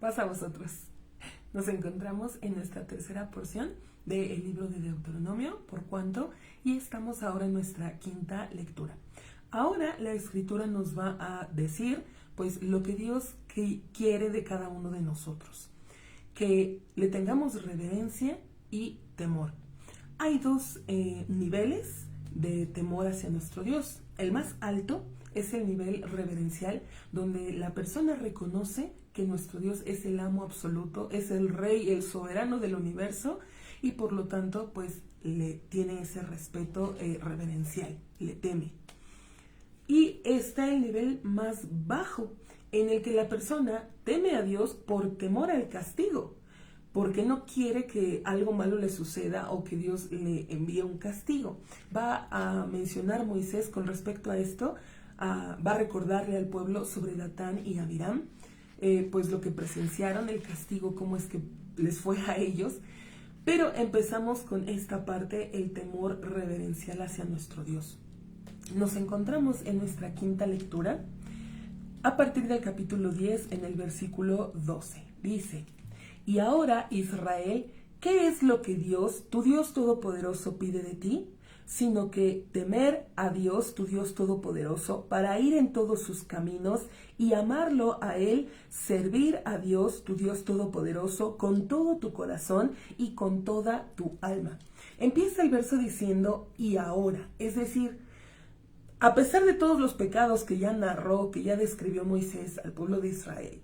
pasa a vosotros. Nos encontramos en nuestra tercera porción del libro de Deuteronomio, por cuanto, y estamos ahora en nuestra quinta lectura. Ahora la escritura nos va a decir, pues, lo que Dios quiere de cada uno de nosotros. Que le tengamos reverencia y temor. Hay dos niveles de temor hacia nuestro Dios. El más alto es el nivel reverencial, donde la persona reconoce que nuestro Dios es el amo absoluto, es el rey, el soberano del universo, y por lo tanto, pues, le tiene ese respeto reverencial, le teme. Y está el nivel más bajo, en el que la persona teme a Dios por temor al castigo, porque no quiere que algo malo le suceda o que Dios le envíe un castigo. Va a mencionar Moisés con respecto a esto, va a recordarle al pueblo sobre Datán y Abiram, pues lo que presenciaron, el castigo, cómo es que les fue a ellos. Pero empezamos con esta parte, el temor reverencial hacia nuestro Dios. Nos encontramos en nuestra quinta lectura, a partir del capítulo 10, en el versículo 12. Dice: Y ahora, Israel, ¿qué es lo que Dios, tu Dios Todopoderoso, pide de ti? Sino que temer a Dios, tu Dios Todopoderoso, para ir en todos sus caminos y amarlo a Él, servir a Dios, tu Dios Todopoderoso, con todo tu corazón y con toda tu alma. Empieza el verso diciendo, y ahora, es decir, a pesar de todos los pecados que ya narró, que ya describió Moisés al pueblo de Israel,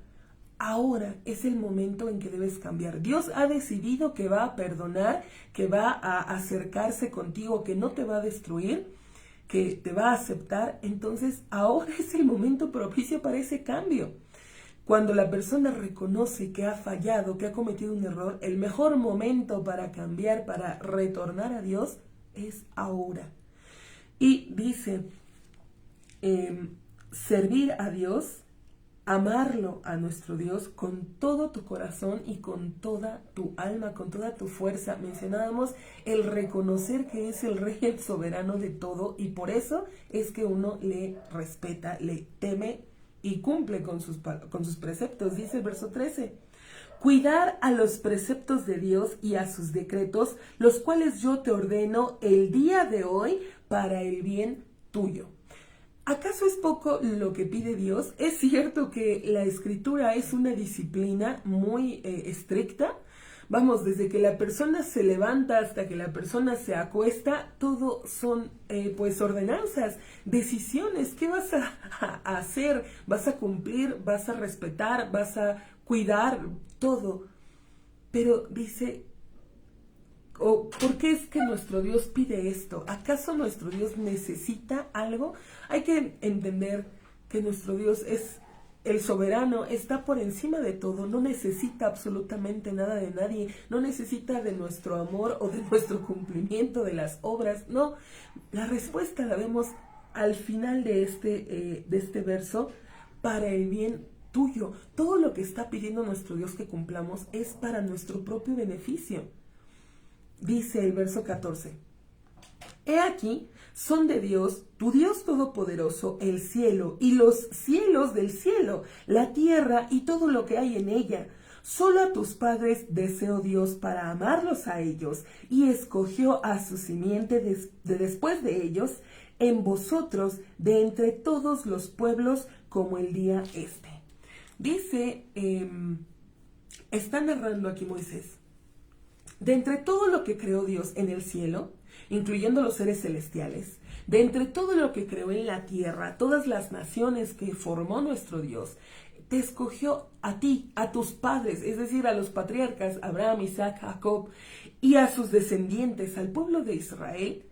ahora es el momento en que debes cambiar. Dios ha decidido que va a perdonar, que va a acercarse contigo, que no te va a destruir, que te va a aceptar. Entonces, ahora es el momento propicio para ese cambio. Cuando la persona reconoce que ha fallado, que ha cometido un error, el mejor momento para cambiar, para retornar a Dios, es ahora. Y dice, servir a Dios, amarlo a nuestro Dios con todo tu corazón y con toda tu alma, con toda tu fuerza. Mencionábamos el reconocer que es el rey, el soberano de todo, y por eso es que uno le respeta, le teme y cumple con sus preceptos. Dice el verso 13. Cuidar a los preceptos de Dios y a sus decretos, los cuales yo te ordeno el día de hoy para el bien tuyo. ¿Acaso es poco lo que pide Dios? Es cierto que la escritura es una disciplina muy estricta. Vamos, desde que la persona se levanta hasta que la persona se acuesta, todo son pues ordenanzas, decisiones. ¿Qué vas a hacer? ¿Vas a cumplir? ¿Vas a respetar? ¿Vas a cuidar? Todo. Pero dice, ¿por qué es que nuestro Dios pide esto? ¿Acaso nuestro Dios necesita algo? Hay que entender que nuestro Dios es el soberano, está por encima de todo, no necesita absolutamente nada de nadie, no necesita de nuestro amor o de nuestro cumplimiento de las obras. No, la respuesta la vemos al final de este verso, para el bien tuyo. Todo lo que está pidiendo nuestro Dios que cumplamos es para nuestro propio beneficio. Dice el verso 14, He aquí, son de Dios, tu Dios Todopoderoso, el cielo y los cielos del cielo, la tierra y todo lo que hay en ella. Solo a tus padres deseó Dios para amarlos a ellos, y escogió a su simiente después de ellos, en vosotros, de entre todos los pueblos, como el día este. Dice, está narrando aquí Moisés, de entre todo lo que creó Dios en el cielo, incluyendo los seres celestiales, de entre todo lo que creó en la tierra, todas las naciones que formó nuestro Dios, te escogió a ti, a tus padres, es decir, a los patriarcas, Abraham, Isaac, Jacob, y a sus descendientes, al pueblo de Israel,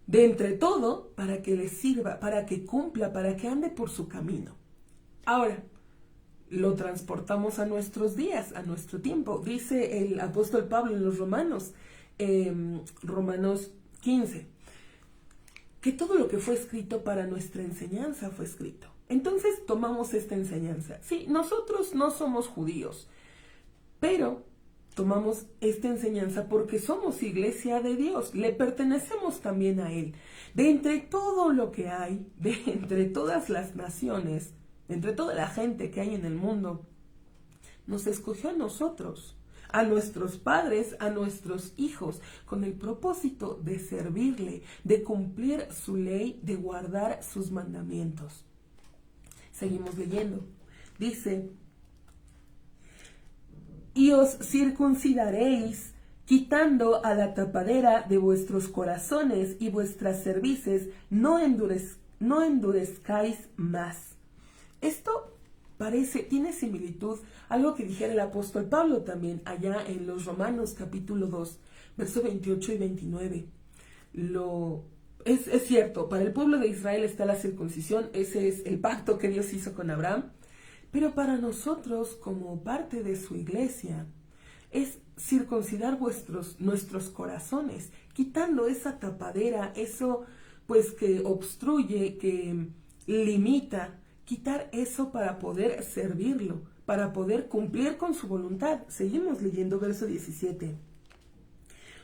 de entre todo, para que les sirva, para que cumpla, para que ande por su camino. Ahora, lo transportamos a nuestros días, a nuestro tiempo. Dice el apóstol Pablo en los Romanos, Romanos 15, que todo lo que fue escrito para nuestra enseñanza fue escrito. Entonces tomamos esta enseñanza. Sí, nosotros no somos judíos, pero tomamos esta enseñanza porque somos iglesia de Dios, le pertenecemos también a Él. De entre todo lo que hay, de entre todas las naciones, entre toda la gente que hay en el mundo, nos escogió a nosotros, a nuestros padres, a nuestros hijos, con el propósito de servirle, de cumplir su ley, de guardar sus mandamientos. Seguimos leyendo. Dice, y os circuncidaréis, quitando a la tapadera de vuestros corazones y vuestras cervices, no endurezcáis más. Esto tiene similitud a algo que dijera el apóstol Pablo también, allá en los Romanos capítulo 2, versos 28 y 29. Es cierto, para el pueblo de Israel está la circuncisión, ese es el pacto que Dios hizo con Abraham, pero para nosotros, como parte de su iglesia, es circuncidar nuestros corazones, quitando esa tapadera, eso pues que obstruye, que limita, quitar eso para poder servirlo, para poder cumplir con su voluntad. Seguimos leyendo verso 17.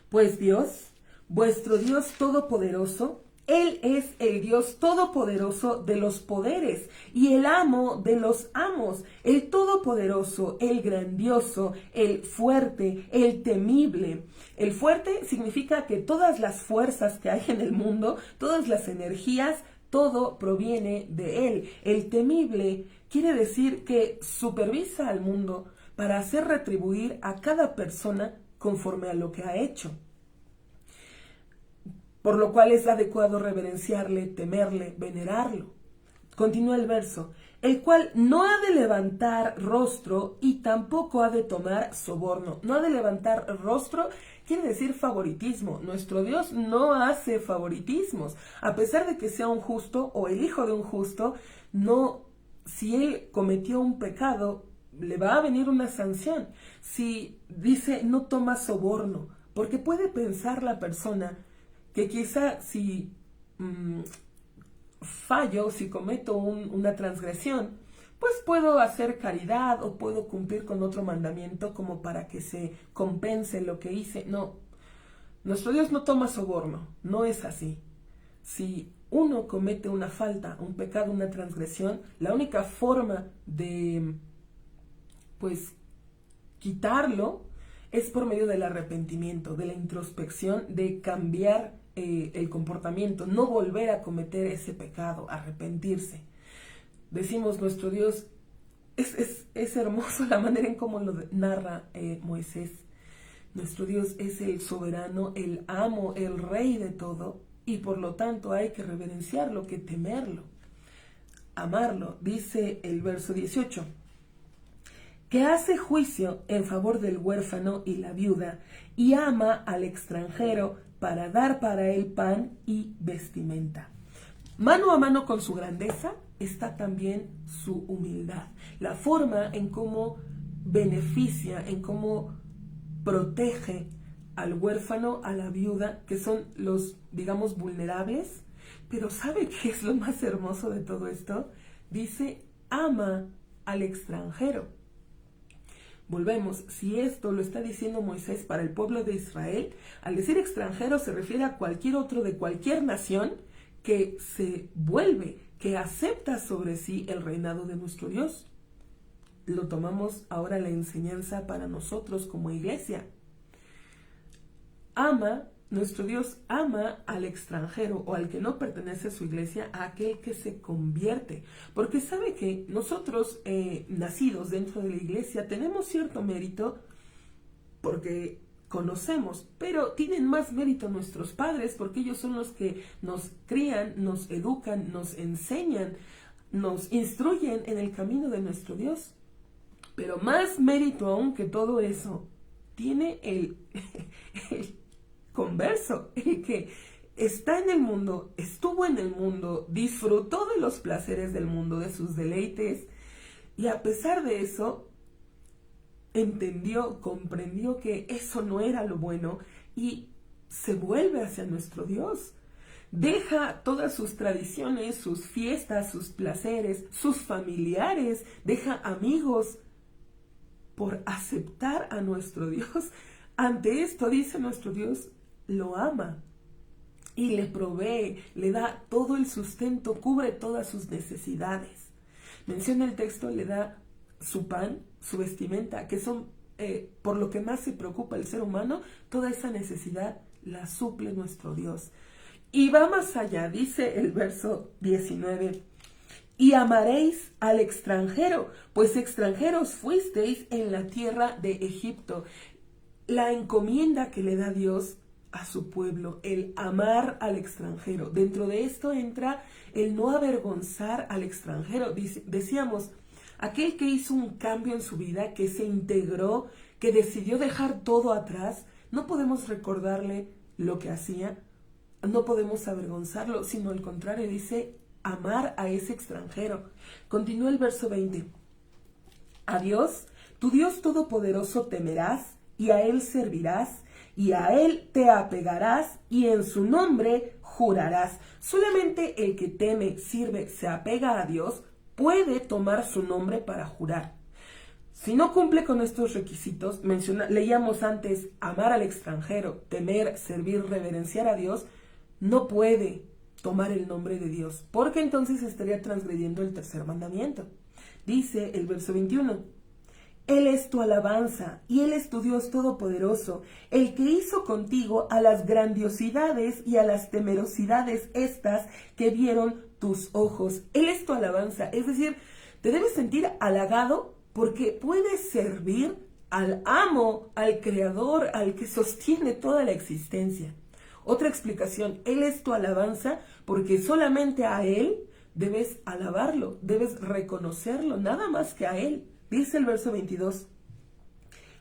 Pues Dios, vuestro Dios todopoderoso, Él es el Dios todopoderoso de los poderes y el amo de los amos, el todopoderoso, el grandioso, el fuerte, el temible. El fuerte significa que todas las fuerzas que hay en el mundo, todas las energías, todo proviene de Él. El temible quiere decir que supervisa al mundo para hacer retribuir a cada persona conforme a lo que ha hecho. Por lo cual es adecuado reverenciarle, temerle, venerarlo. Continúa el verso. El cual no ha de levantar rostro y tampoco ha de tomar soborno. No ha de levantar rostro quiere decir favoritismo. Nuestro Dios no hace favoritismos. A pesar de que sea un justo o el hijo de un justo, no, si él cometió un pecado, le va a venir una sanción. Si dice no toma soborno, porque puede pensar la persona que quizá si fallo, si cometo una transgresión, pues puedo hacer caridad o puedo cumplir con otro mandamiento como para que se compense lo que hice. No, nuestro Dios no toma soborno, no es así. Si uno comete una falta, un pecado, una transgresión, la única forma de, pues, quitarlo es por medio del arrepentimiento, de la introspección, de cambiar el comportamiento, no volver a cometer ese pecado, arrepentirse. Decimos, nuestro Dios, es hermoso la manera en cómo lo narra Moisés. Nuestro Dios es el soberano, el amo, el rey de todo, y por lo tanto hay que reverenciarlo, que temerlo, amarlo. Dice el verso 18, que hace juicio en favor del huérfano y la viuda, y ama al extranjero para dar para él pan y vestimenta. Mano a mano con su grandeza está también su humildad, la forma en cómo beneficia, en cómo protege al huérfano, a la viuda, que son los, digamos, vulnerables. Pero ¿sabe qué es lo más hermoso de todo esto? Dice, ama al extranjero. Volvemos, si esto lo está diciendo Moisés para el pueblo de Israel, al decir extranjero se refiere a cualquier otro de cualquier nación que se vuelve, que acepta sobre sí el reinado de nuestro Dios. Lo tomamos ahora la enseñanza para nosotros como iglesia. Nuestro Dios ama al extranjero o al que no pertenece a su iglesia, a aquel que se convierte. Porque sabe que nosotros, nacidos dentro de la iglesia, tenemos cierto mérito porque conocemos, pero tienen más mérito nuestros padres porque ellos son los que nos crían, nos educan, nos enseñan, nos instruyen en el camino de nuestro Dios. Pero más mérito aún que todo eso tiene el converso, el que está en el mundo, estuvo en el mundo, disfrutó de los placeres del mundo, de sus deleites, y a pesar de eso, entendió, comprendió que eso no era lo bueno y se vuelve hacia nuestro Dios. Deja todas sus tradiciones, sus fiestas, sus placeres, sus familiares, deja amigos por aceptar a nuestro Dios. Ante esto, dice nuestro Dios, lo ama y le provee, le da todo el sustento, cubre todas sus necesidades. Menciona el texto, le da su pan, su vestimenta, que son por lo que más se preocupa el ser humano, toda esa necesidad la suple nuestro Dios. Y va más allá, dice el verso 19, y amaréis al extranjero, pues extranjeros fuisteis en la tierra de Egipto. La encomienda que le da Dios a su pueblo, el amar al extranjero. Dentro de esto entra el no avergonzar al extranjero. Decíamos, aquel que hizo un cambio en su vida, que se integró, que decidió dejar todo atrás, no podemos recordarle lo que hacía, no podemos avergonzarlo, sino al contrario, dice amar a ese extranjero. Continúa el verso 20. A Dios, tu Dios todopoderoso temerás, y a Él servirás, y a Él te apegarás, y en su nombre jurarás. Solamente el que teme, sirve, se apega a Dios, puede tomar su nombre para jurar. Si no cumple con estos requisitos, leíamos antes, amar al extranjero, temer, servir, reverenciar a Dios, no puede tomar el nombre de Dios, porque entonces estaría transgrediendo el tercer mandamiento. Dice el verso 21, Él es tu alabanza y Él es tu Dios todopoderoso, el que hizo contigo a las grandiosidades y a las temerosidades estas que vieron tus ojos. Él es tu alabanza, es decir, te debes sentir halagado porque puedes servir al amo, al creador, al que sostiene toda la existencia. Otra explicación, Él es tu alabanza porque solamente a Él debes alabarlo, debes reconocerlo, nada más que a Él. Dice el verso 22,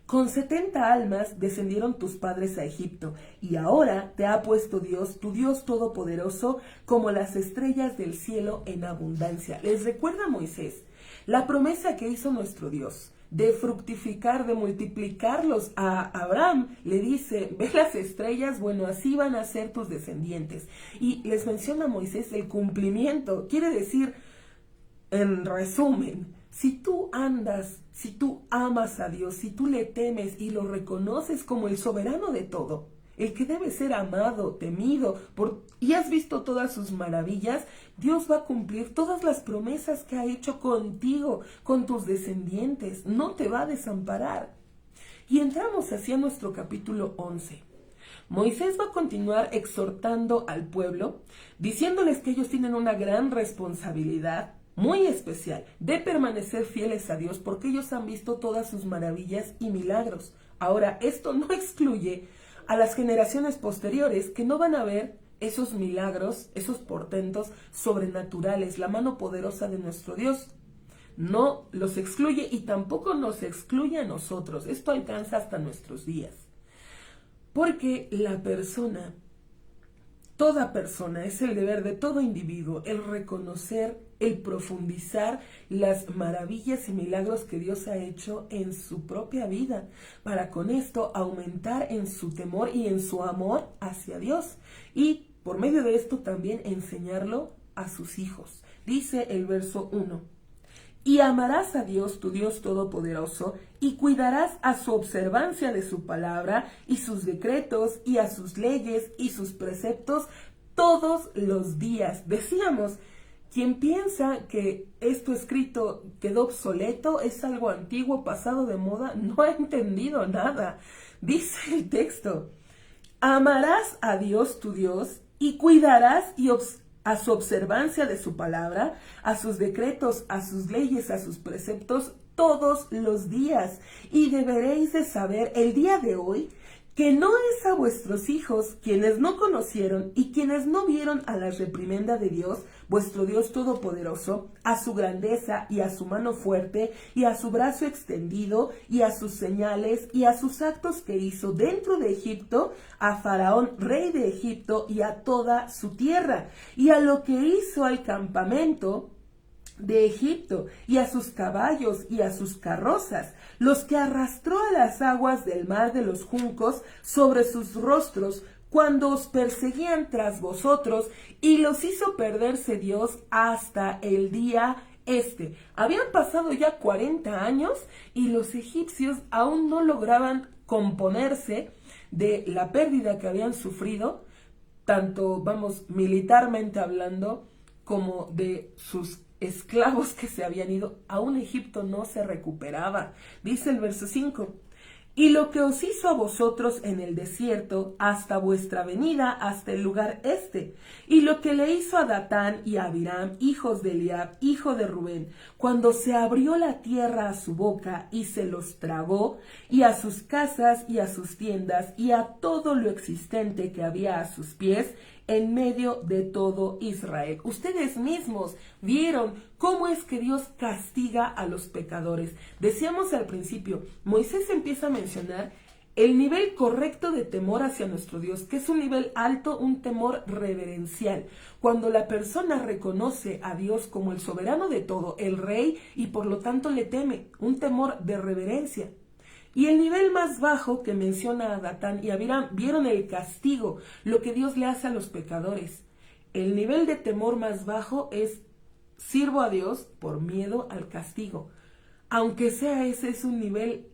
con 70 almas descendieron tus padres a Egipto, y ahora te ha puesto Dios, tu Dios todopoderoso, como las estrellas del cielo en abundancia. Les recuerda a Moisés la promesa que hizo nuestro Dios de fructificar, de multiplicarlos. A Abraham le dice, ve las estrellas, bueno, así van a ser tus descendientes. Y les menciona a Moisés el cumplimiento, quiere decir, en resumen, si tú andas, si tú amas a Dios, si tú le temes y lo reconoces como el soberano de todo, el que debe ser amado, temido, y has visto todas sus maravillas, Dios va a cumplir todas las promesas que ha hecho contigo, con tus descendientes, no te va a desamparar. Y entramos hacia nuestro capítulo 11. Moisés va a continuar exhortando al pueblo, diciéndoles que ellos tienen una gran responsabilidad, muy especial, de permanecer fieles a Dios, porque ellos han visto todas sus maravillas y milagros. Ahora, esto no excluye a las generaciones posteriores que no van a ver esos milagros, esos portentos sobrenaturales, la mano poderosa de nuestro Dios. No los excluye y tampoco nos excluye a nosotros. Esto alcanza hasta nuestros días. Porque la persona, toda persona, es el deber de todo individuo el reconocer, el profundizar las maravillas y milagros que Dios ha hecho en su propia vida, para con esto aumentar en su temor y en su amor hacia Dios. Y por medio de esto también enseñarlo a sus hijos. Dice el verso 1. Y amarás a Dios, tu Dios todopoderoso, y cuidarás a su observancia de su palabra, y sus decretos, y a sus leyes, y sus preceptos, todos los días. Decíamos, quien piensa que esto escrito quedó obsoleto, es algo antiguo, pasado de moda, no ha entendido nada. Dice el texto, amarás a Dios, tu Dios, y cuidarás a su observancia de su palabra, a sus decretos, a sus leyes, a sus preceptos, todos los días. Y deberéis de saber el día de hoy que no es a vuestros hijos, quienes no conocieron y quienes no vieron a la reprimenda de Dios, vuestro Dios todopoderoso, a su grandeza y a su mano fuerte y a su brazo extendido y a sus señales y a sus actos que hizo dentro de Egipto, a Faraón, rey de Egipto, y a toda su tierra, y a lo que hizo al campamento de Egipto, y a sus caballos y a sus carrozas, los que arrastró a las aguas del mar de los juncos sobre sus rostros, cuando os perseguían tras vosotros, y los hizo perderse Dios hasta el día este. Habían pasado ya 40 años y los egipcios aún no lograban componerse de la pérdida que habían sufrido, tanto, militarmente hablando, como de sus esclavos que se habían ido, aún Egipto no se recuperaba. Dice el verso 5. Y lo que os hizo a vosotros en el desierto, hasta vuestra venida, hasta el lugar este, y lo que le hizo a Datán y a Abiram, hijos de Eliab, hijo de Rubén, cuando se abrió la tierra a su boca y se los tragó, y a sus casas y a sus tiendas, y a todo lo existente que había a sus pies, en medio de todo Israel. Ustedes mismos vieron cómo es que Dios castiga a los pecadores. Decíamos al principio, Moisés empieza a mencionar el nivel correcto de temor hacia nuestro Dios, que es un nivel alto, un temor reverencial. Cuando la persona reconoce a Dios como el soberano de todo, el rey, y por lo tanto le teme, un temor de reverencia. Y el nivel más bajo que menciona a Datán y Abiram, vieron el castigo, lo que Dios le hace a los pecadores. El nivel de temor más bajo es, sirvo a Dios por miedo al castigo. Aunque sea ese es un nivel,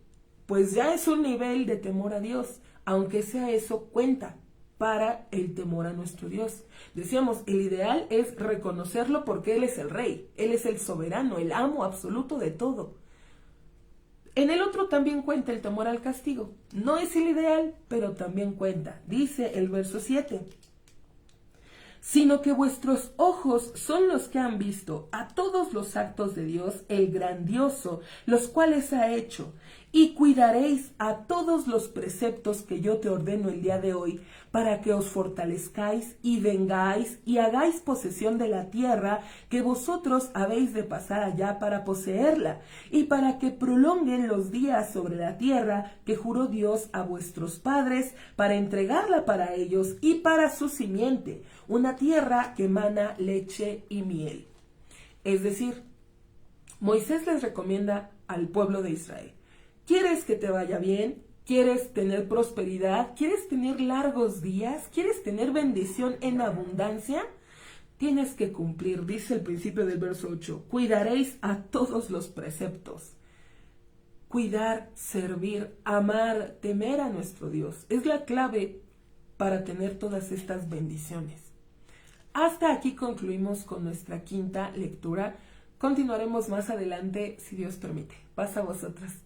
pues ya es un nivel de temor a Dios. Aunque sea eso, cuenta para el temor a nuestro Dios. Decíamos, el ideal es reconocerlo porque Él es el rey, Él es el soberano, el amo absoluto de todo. En el otro también cuenta el temor al castigo. No es el ideal, pero también cuenta. Dice el verso 7. Sino que vuestros ojos son los que han visto a todos los actos de Dios, el grandioso, los cuales ha hecho, y cuidaréis a todos los preceptos que yo te ordeno el día de hoy, para que os fortalezcáis y vengáis y hagáis posesión de la tierra que vosotros habéis de pasar allá para poseerla, y para que prolonguen los días sobre la tierra que juró Dios a vuestros padres, para entregarla para ellos y para su simiente, una tierra que emana leche y miel. Es decir, Moisés les recomienda al pueblo de Israel: ¿quieres que te vaya bien? ¿Quieres tener prosperidad? ¿Quieres tener largos días? ¿Quieres tener bendición en abundancia? Tienes que cumplir, dice el principio del verso 8, cuidaréis a todos los preceptos. Cuidar, servir, amar, temer a nuestro Dios es la clave para tener todas estas bendiciones. Hasta aquí concluimos con nuestra quinta lectura. Continuaremos más adelante, si Dios permite. Paz a vosotras.